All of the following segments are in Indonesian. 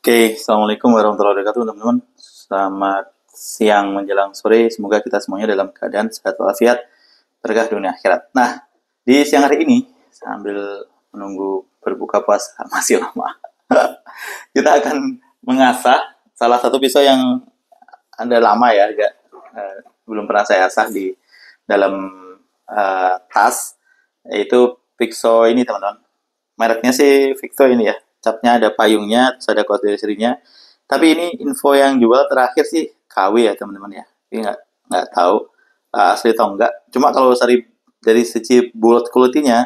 Oke, Assalamualaikum warahmatullahi wabarakatuh, teman-teman. Selamat siang menjelang sore. Semoga kita semuanya dalam keadaan sehat walafiat, berkah dunia akhirat. Nah, di siang hari ini, sambil menunggu berbuka puasa, masih lama, kita akan mengasah salah satu pisau yang ada lama ya, agak belum pernah saya asah di dalam tas, yaitu pisau ini, teman-teman. Mereknya sih Victo ini ya. Capnya ada payungnya, terus ada kode serinya. Tapi ini info yang jual terakhir sih KW ya teman-teman ya. Ini nggak tahu asli atau enggak. Cuma kalau dari segi bulat kulitinya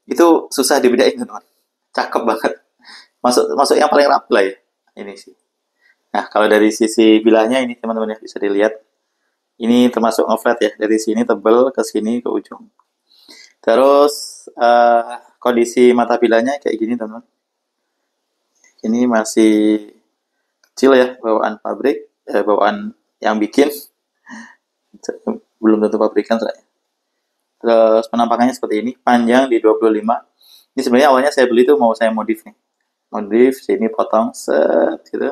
itu susah dibedain teman-teman. Cakep banget. Masuk masuk yang paling rapi lah ya. Ini sih. Nah kalau dari sisi bilahnya ini teman-teman ya bisa dilihat. Ini termasuk ngeflat ya. Dari sini tebel ke sini ke ujung. Terus kondisi mata bilahnya kayak gini teman-teman. Ini masih kecil ya, bawaan pabrik, bawaan yang bikin, belum tentu pabrikan soalnya. Terus penampakannya seperti ini, panjang di 25. Ini sebenarnya awalnya saya beli tuh mau saya modif nih. Modif, sini potong, set gitu.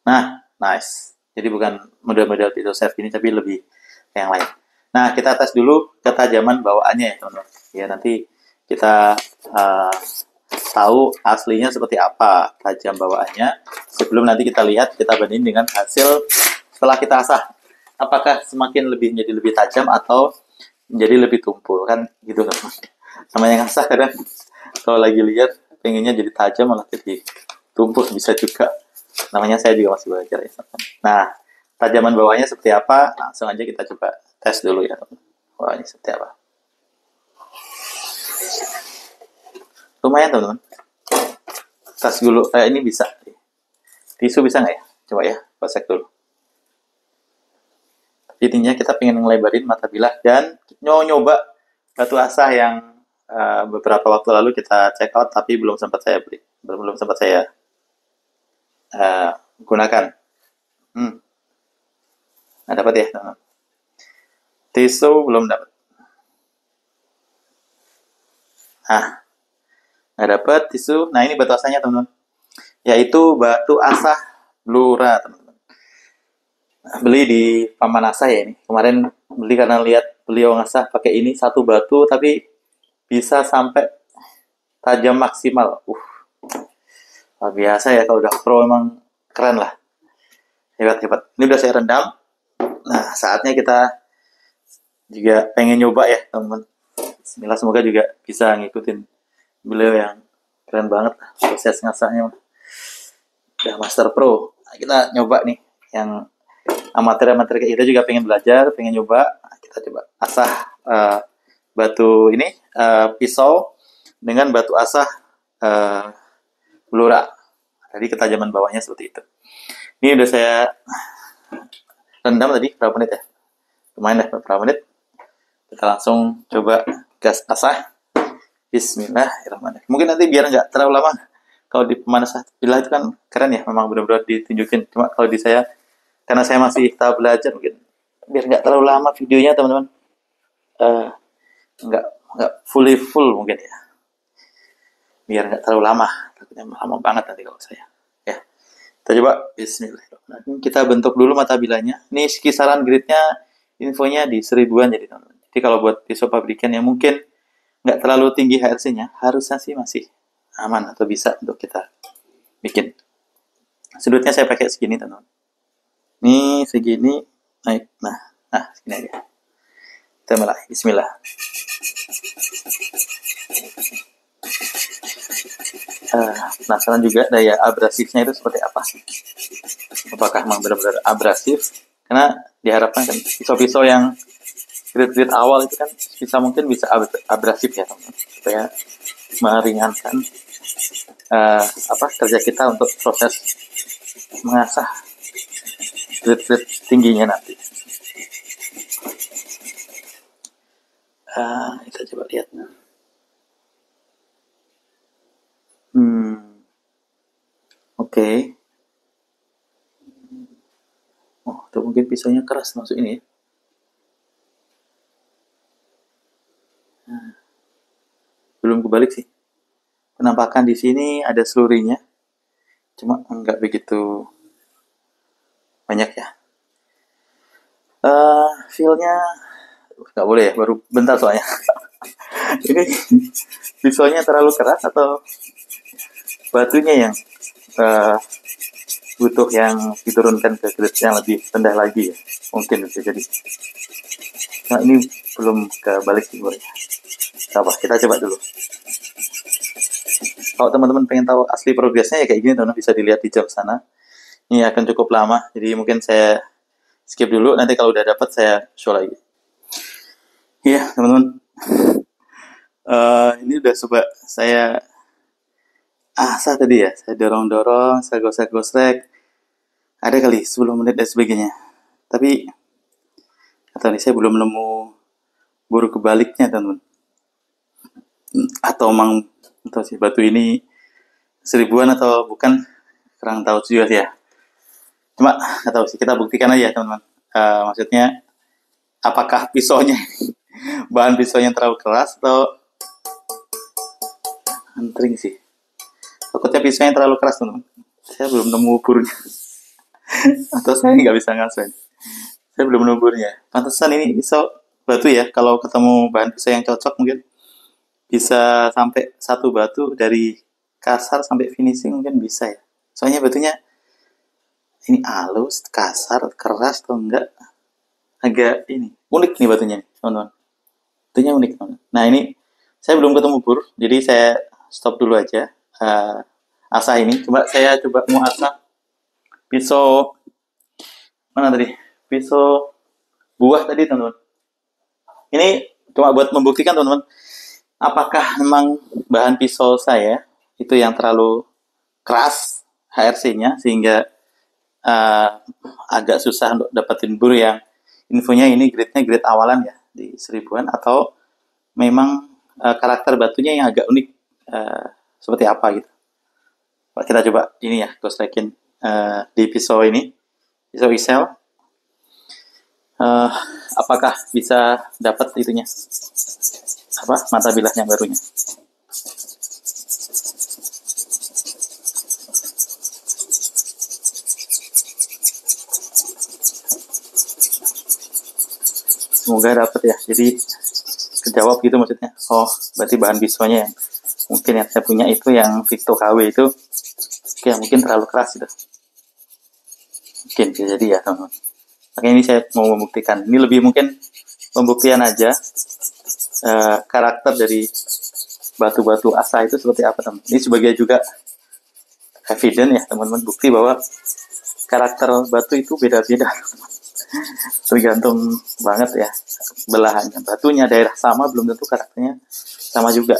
Nah, nice. Jadi bukan model-model pisau chef ini, tapi lebih yang lain. Nah, kita tes dulu ketajaman bawaannya ya, teman-teman. Ya, nanti kita tahu aslinya seperti apa tajam bawaannya sebelum nanti kita lihat, kita bandingin dengan hasil setelah kita asah, apakah semakin menjadi lebih tajam atau menjadi lebih tumpul kan gitu kan. Namanya ngasah kadang kalau lagi lihat pengennya jadi tajam malah jadi tumpul bisa juga. Namanya saya juga masih belajar ya. Nah, tajaman bawahnya seperti apa, langsung aja kita coba tes dulu ya. Bawahnya seperti apa. Lumayan teman-teman. Tas dulu, ini bisa. Tisu bisa nggak ya? Coba ya, pasek dulu. Intinya kita pengen ngelebarin mata bilah dan nyoba batu asah yang beberapa waktu lalu kita check out tapi belum sempat saya beli, belum sempat saya gunakan. Nggak dapat ya, teman-teman. Tisu belum dapat. Nah, nggak dapat tisu. Nah, ini batu asahnya, teman-teman. Yaitu batu asah Blura, teman-teman. Beli di Paman Asah ya ini. Kemarin beli karena lihat beliau ngasah pakai ini satu batu tapi bisa sampai tajam maksimal. Luar biasa ya, kalau udah pro emang keren lah. Hebat-hebat. Ini udah saya rendam. Nah, saatnya kita juga pengen nyoba ya, teman-teman. Bismillah, semoga juga bisa ngikutin beliau yang keren banget proses ngasahnya. Udah master pro. Nah, kita nyoba nih yang amatir-amatir kayak kita juga pengen belajar, pengen nyoba. Nah, kita coba asah batu ini pisau dengan batu asah Blura. Jadi ketajaman bawahnya seperti itu. Ini udah saya rendam tadi berapa menit ya? Lumayan deh berapa menit. Kita langsung coba gas asah. Bismillahirrahmanirrahim. Mungkin nanti biar nggak terlalu lama. Kalau di pemanasan bilah itu kan keren ya, memang benar-benar ditunjukin. Cuma kalau di saya, karena saya masih tahap belajar mungkin, biar nggak terlalu lama videonya teman-teman. Nggak full mungkin ya. Biar nggak terlalu lama. Takutnya lama banget nanti kalau saya. Ya. Kita coba Bismillahirrahmanirrahim. Kita bentuk dulu mata bilahnya. Ini kisaran gridnya infonya di 1000-an jadi teman-teman. Jadi kalau buat pisau pabrikan yang mungkin nggak terlalu tinggi HRC-nya, harusnya sih masih aman atau bisa untuk kita bikin. Sudutnya saya pakai segini teman-teman. Ini segini naik. Nah segini aja. Kita mulai. Bismillah. Penasaran juga daya abrasifnya itu seperti apa? Apakah memang benar-benar abrasif? Karena diharapkan kan pisau-pisau yang grid awal itu kan mungkin bisa abrasif ya teman-teman, supaya meringankan kerja kita untuk proses mengasah grid tingginya nanti. Kita coba lihat. Oke. Oh, itu mungkin pisaunya keras masuk ini ya. Belum kebalik sih. Penampakan di sini ada selurinya. cuma nggak begitu banyak ya. Feel-nya nggak boleh ya, baru bentar soalnya. Ini pisaunya terlalu keras atau batunya yang uh, butuh yang diturunkan ke grade yang lebih rendah lagi ya, mungkin bisa jadi. Nah ini belum kebalik sih ya. Apa, kita coba dulu. Kalau teman-teman pengen tahu asli progresnya ya kayak gini, teman-teman bisa dilihat di jam sana. Ini akan cukup lama, jadi mungkin saya skip dulu, nanti kalau udah dapat saya show lagi. Iya teman-teman, ini udah coba saya asah tadi ya, saya dorong-dorong, saya gosek-gosek, ada kali 10 menit dan sebagainya. Tapi atau nih saya belum nemu buru kebaliknya teman-teman. Atau emang atau sih batu ini seribuan atau bukan, kurang tahu juga sih ya. Cuma nggak tahu sih, kita buktikan aja teman-teman. Maksudnya apakah pisaunya bahan pisaunya terlalu keras atau antring sih. Takutnya pisaunya terlalu keras teman-teman. Saya belum nemu burunya. Atau saya nggak bisa ngasih. Saya belum nemu burunya. Pantesan ini pisau batu ya. Kalau ketemu bahan pisau yang cocok mungkin bisa sampai satu batu dari kasar sampai finishing mungkin bisa ya. Soalnya batunya ini halus, kasar, keras atau enggak, agak ini unik nih batunya nih teman-teman. Batunya unik teman-teman. Nah ini saya belum ketemu bur, jadi saya stop dulu aja asah ini. Saya coba mau asah pisau mana tadi, pisau buah tadi teman-teman. Ini cuma buat membuktikan teman-teman, apakah memang bahan pisau saya itu yang terlalu keras HRC-nya sehingga agak susah untuk dapetin bur yang infonya ini grade-nya grade awalan ya di seribuan, atau memang karakter batunya yang agak unik seperti apa gitu. Kita coba ini ya, goslekin di pisau ini, pisau isel. Apakah bisa dapat itunya, apa, mata bilahnya barunya. Semoga dapat ya, jadi kejawab gitu maksudnya. Oh berarti bahan pisaunya yang mungkin yang saya punya itu yang Victo KW itu ya mungkin terlalu keras gitu. Mungkin bisa jadi ya teman-teman. Makanya ini saya mau membuktikan, ini lebih mungkin pembuktian aja karakter dari batu-batu asa itu seperti apa teman. Ini sebagai juga evidence ya teman-teman, bukti bahwa karakter batu itu beda-beda. Tergantung banget ya belahannya, batunya daerah sama belum tentu karakternya sama juga.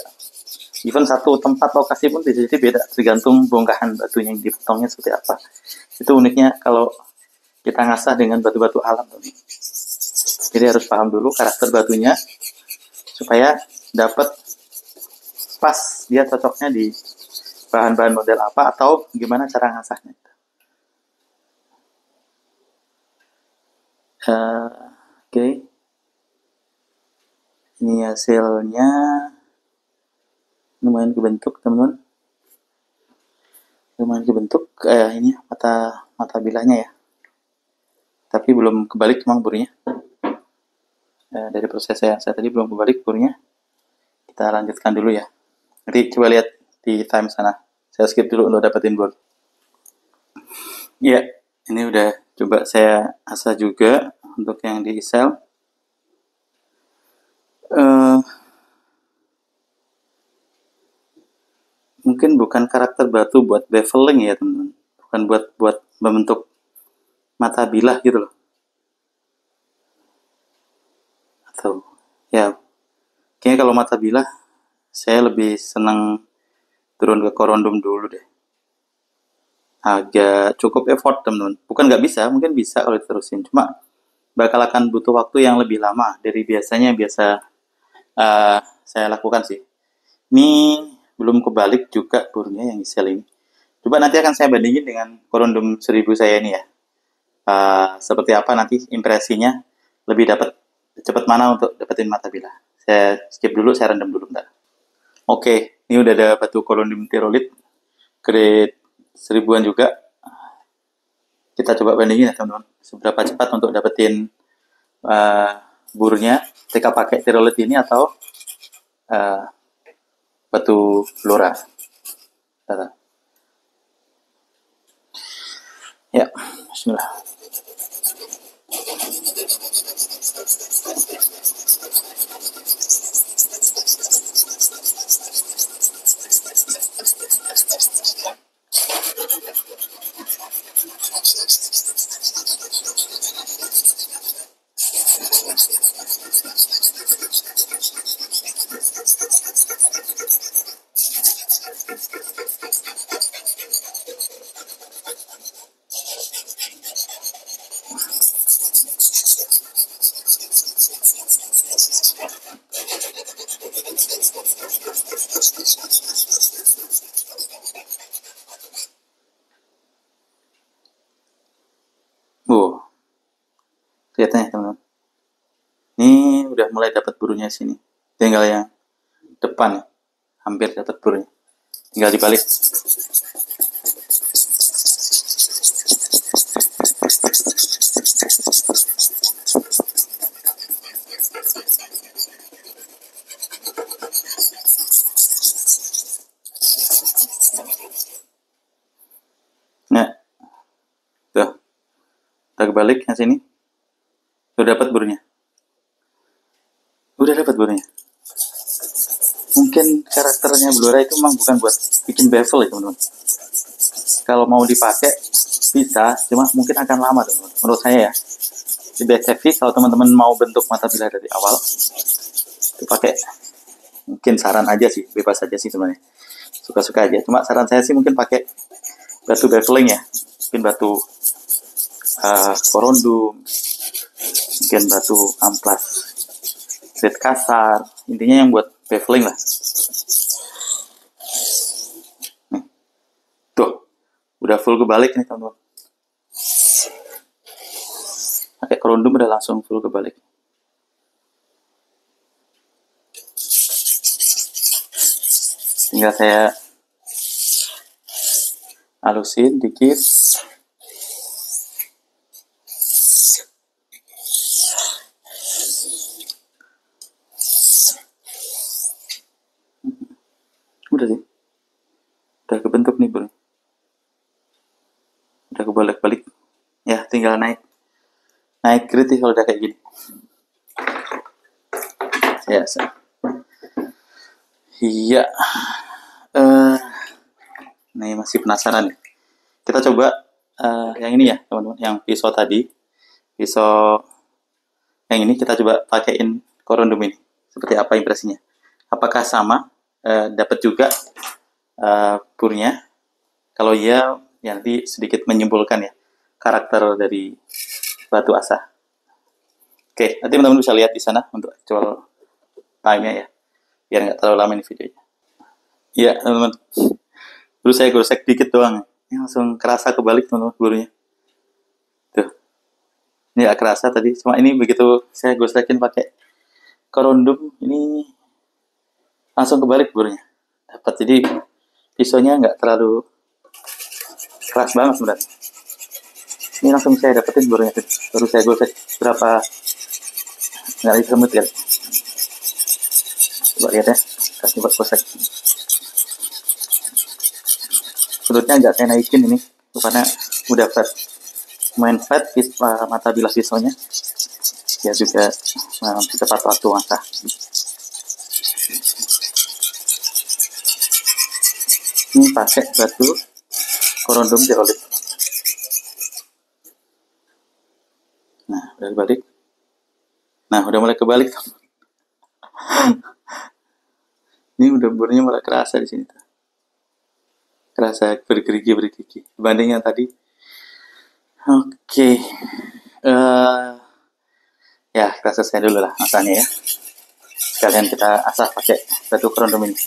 Even satu tempat lokasi pun bisa jadi beda, tergantung bongkahan batunya yang dipotongnya seperti apa. Itu uniknya kalau kita ngasah dengan batu-batu alam. Jadi harus paham dulu karakter batunya supaya dapat pas dia cocoknya di bahan-bahan model apa atau gimana cara ngasahnya. Oke. Ini hasilnya lumayan kebentuk teman-teman. Lumayan kebentuk ini mata bilahnya ya. Tapi belum kebalik memang burnya. Dari proses saya tadi belum kebalik burnya. Kita lanjutkan dulu ya. Nanti coba lihat di time sana. Saya skip dulu untuk dapetin bur. Ya, ini udah coba saya asah juga untuk yang di isel. Mungkin bukan karakter batu buat beveling ya teman-teman, bukan buat membentuk mata bilah gitu loh. Atau ya kayaknya kalau mata bilah saya lebih senang turun ke korondom dulu deh. Agak cukup effort teman-teman, bukan nggak bisa, mungkin bisa kalau diterusin, cuma bakal akan butuh waktu yang lebih lama dari biasanya biasa saya lakukan sih. Ini belum kebalik juga burnya yang isel ini. Coba nanti akan saya bandingin dengan korondom 1000 saya ini ya. Seperti apa nanti impresinya, lebih dapat cepat mana untuk dapetin mata bilah. Saya skip dulu, saya rendam dulu bentar. Oke, ini udah ada batu korondom tirolit grade 1000-an juga. Kita coba bandingin ya teman-teman, seberapa cepat untuk dapetin burnya ketika pakai Tyrolit ini atau batu flora. Ya, bismillah. Kelihatannya teman-teman, ini udah mulai dapat burunya sini, tinggal yang depan hampir dapat burunya, tinggal dibalik. Nah, tuh, kita kebalik yang sini. Udah dapat burunya. Mungkin karakternya Blora itu memang bukan buat bikin bevel ya teman-teman. Kalau mau dipakai bisa, cuma mungkin akan lama teman-teman. Menurut saya ya. Di BSFV kalau teman-teman mau bentuk mata bilah dari awal, itu pakai. Mungkin saran aja sih, bebas aja sih sebenarnya. Suka-suka aja. Cuma saran saya sih mungkin pakai batu beveling ya. Mungkin batu korundum, mungkin batu amplas red kasar, intinya yang buat beveling lah. Nih. Tuh, udah full kebalik nih teman-teman. Pakai korundum udah langsung full kebalik. Tinggal saya halusin dikit. Udah sih, udah kebentuk nih bro, udah kebalik-balik ya, tinggal naik grid kalau udah kayak gini ya. Iya, nih masih penasaran nih, kita coba yang ini ya teman-teman, yang pisau tadi, pisau yang ini kita coba pakein korundum ini, seperti apa impresinya, apakah sama, dapat juga burnya. Kalau iya, ya nanti sedikit menyimpulkan ya karakter dari batu asa. Oke, nanti teman-teman bisa lihat di sana untuk actual time-nya ya, biar nggak terlalu lama ini videonya. Iya teman-teman, baru saya gosek dikit doang, ini langsung kerasa kebalik teman-teman burunya. Tuh, ini nggak kerasa tadi, cuma ini begitu saya gosekin pakai korundum, ini langsung kebalik burunya. Dapat, jadi pisaunya nggak terlalu keras banget sebenarnya. Ini langsung saya dapetin burunya, baru saya gosek berapa, nggak lagi semut kan. Coba lihat ya, kasih buat gosek. Sudutnya agak saya naikin ini, karena udah flat, main flat mata bilas pisaunya, ya juga tepat waktu masa. Ini pakai batu korundum Tyrolit. Nah, udah balik. Nah, udah mulai kebalik. Ini udah burnya mulai kerasa di sini. Kerasa bergerigi dibanding yang tadi. Oke. Ya, kita selesai dulu lah masanya ya. Sekalian kita asah pakai batu korundum ini.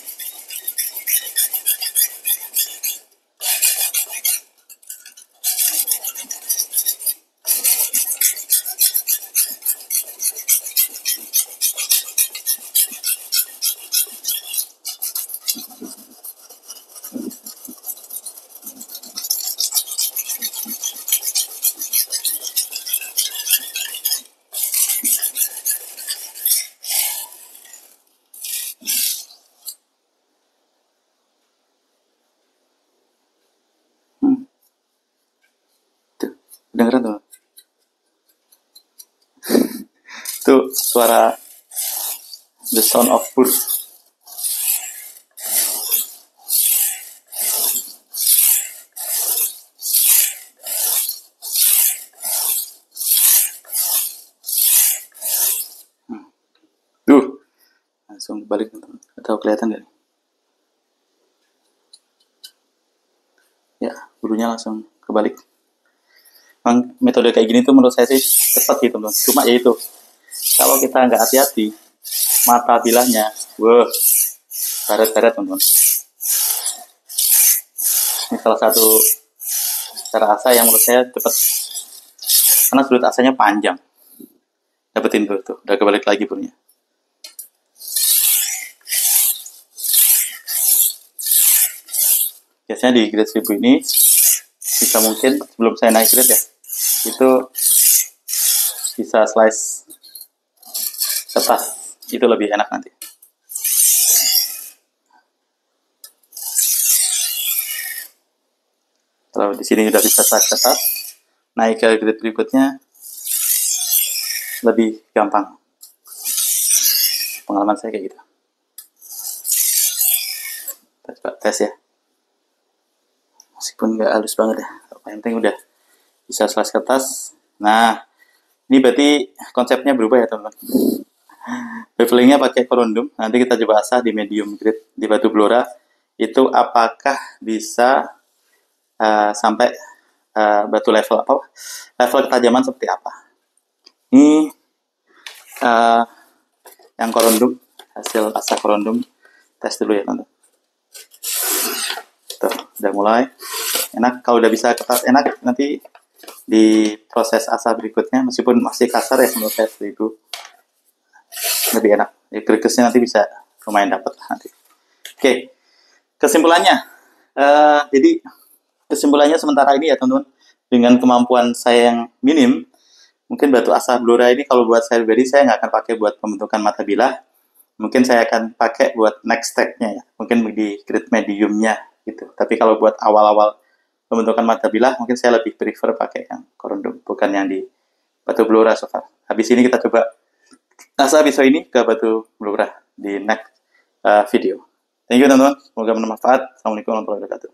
Dengeran tuh. Itu suara the sound of bird. Tuh, langsung balik teman-teman. Atau kelihatan nggak nih? Ya, bulunya langsung kebalik. Memang metode kayak gini tuh menurut saya sih cepat gitu teman. Cuma ya itu, kalau kita nggak hati-hati, mata bilahnya, wah, baret-baret teman-teman. Ini salah satu cara asah yang menurut saya cepat, karena sudut asanya panjang. Dapetin tuh, udah kebalik lagi bulunya. Biasanya di grade 1000 ini bisa mungkin sebelum saya naik grade ya, itu bisa slice kertas, itu lebih enak nanti. Kalau di sini udah bisa slice kertas, naik ke grade berikutnya lebih gampang. Pengalaman saya kayak gitu. Kita coba tes ya. Meskipun nggak halus banget ya, yang penting udah bisa slice kertas. Nah, ini berarti konsepnya berubah ya teman-teman. Bevelingnya pakai corundum. Nanti kita coba asah di medium grade di batu blora. Itu apakah bisa sampai batu level apa? Level ketajaman seperti apa? Ini yang corundum, hasil asah corundum. Tes dulu ya teman-teman. Tuh, udah mulai. Enak, kalau udah bisa kertas enak, nanti di proses asah berikutnya, meskipun masih kasar ya menurut saya itu lebih enak. Gregesnya nanti bisa lumayan dapat nanti. Oke, kesimpulannya. Jadi kesimpulannya sementara ini ya teman-teman, dengan kemampuan saya yang minim, mungkin batu asah blora ini kalau buat saya pribadi saya nggak akan pakai buat pembentukan mata bilah. Mungkin saya akan pakai buat next step-nya ya, mungkin di grade mediumnya gitu. Tapi kalau buat awal-awal pembentukan mata bilah, mungkin saya lebih prefer pakai yang corundum, bukan yang di batu blora so far. Habis ini kita coba asah pisau ini ke batu blora di next video. Thank you teman-teman, semoga bermanfaat. Assalamualaikum warahmatullahi wabarakatuh.